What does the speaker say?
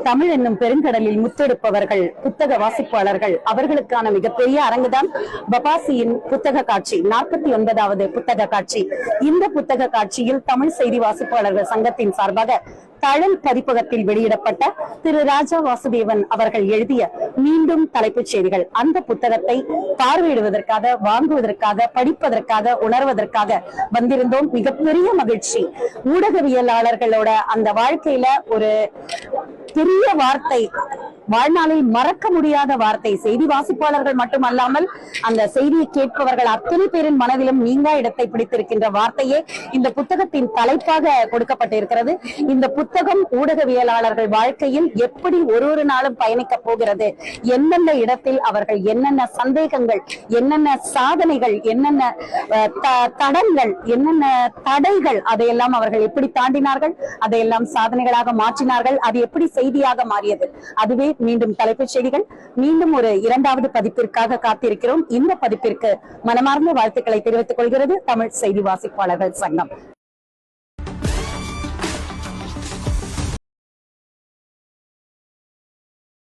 தமிழ் என்னும் பெருங்கடலில் முத்தெடுப்பவர்கள் புத்தக வாசிப்பாளர்கள் அவர்களுக்கான மிகப்பெரிய அரங்குதான் பபாசியின் புத்தக காட்சி. 49வது புத்தக காட்சி. இந்த புத்தக காட்சியில் தமிழ் செய்தி வாசிப்பாளர்கள் சங்கத்தின் சார்பாக தழல் பதிப்பகத்தில் வெளியிடப்பட்ட திரு ராஜா வாசுதேவன் அவர்கள் எழுதிய மீண்டும் தலைப்புச் செய்திகள், அந்த புத்தகத்தை பார்வையிடுவதற்காக, வாங்குவதற்காக, படிப்பதற்காக, உணர்வதற்காக வந்திருந்தோம். மிகப்பெரிய மகிழ்ச்சி. ஊடகவியலாளர்களோட அந்த வாழ்க்கையில ஒரு பெரிய வார்த்தை, வாழ்நாளில் மறக்க முடியாத வார்த்தை. செய்தி வாசிப்பாளர்கள் மட்டுமல்லாமல் அந்த செய்தியை கேட்பவர்கள் அத்தனை பேரின் மனதிலும் நீங்கா இடத்தை பிடித்திருக்கின்ற வார்த்தையே இந்த புத்தகத்தின் தலைப்பாக கொடுக்கப்பட்டிருக்கிறது. இந்த புத்தகம் ஊடகவியலாளர்கள் வாழ்க்கையில் எப்படி ஒரு நாளும் பயணிக்க போகிறது, என்னென்ன இடத்தில் அவர்கள் என்னென்ன சந்தேகங்கள், என்னென்ன சாதனைகள், என்னென்ன தடங்கள், என்னென்ன தடைகள், அதையெல்லாம் அவர்கள் எப்படி தாண்டினார்கள், அதையெல்லாம் சாதனைகளாக மாற்றினார்கள், அது எப்படி செய்தியாக மாறியது. அதுவே மீண்டும் தலைப்புச் செய்திகள். மீண்டும் ஒரு 2வது பதிப்பிற்காக காத்திருக்கிறோம். இந்த பதிப்பிற்கு மனமார்ந்த வாழ்த்துக்களை தெரிவித்துக் கொள்கிறது தமிழ் செய்தி வாசிப்பாளர்கள் சங்கம்.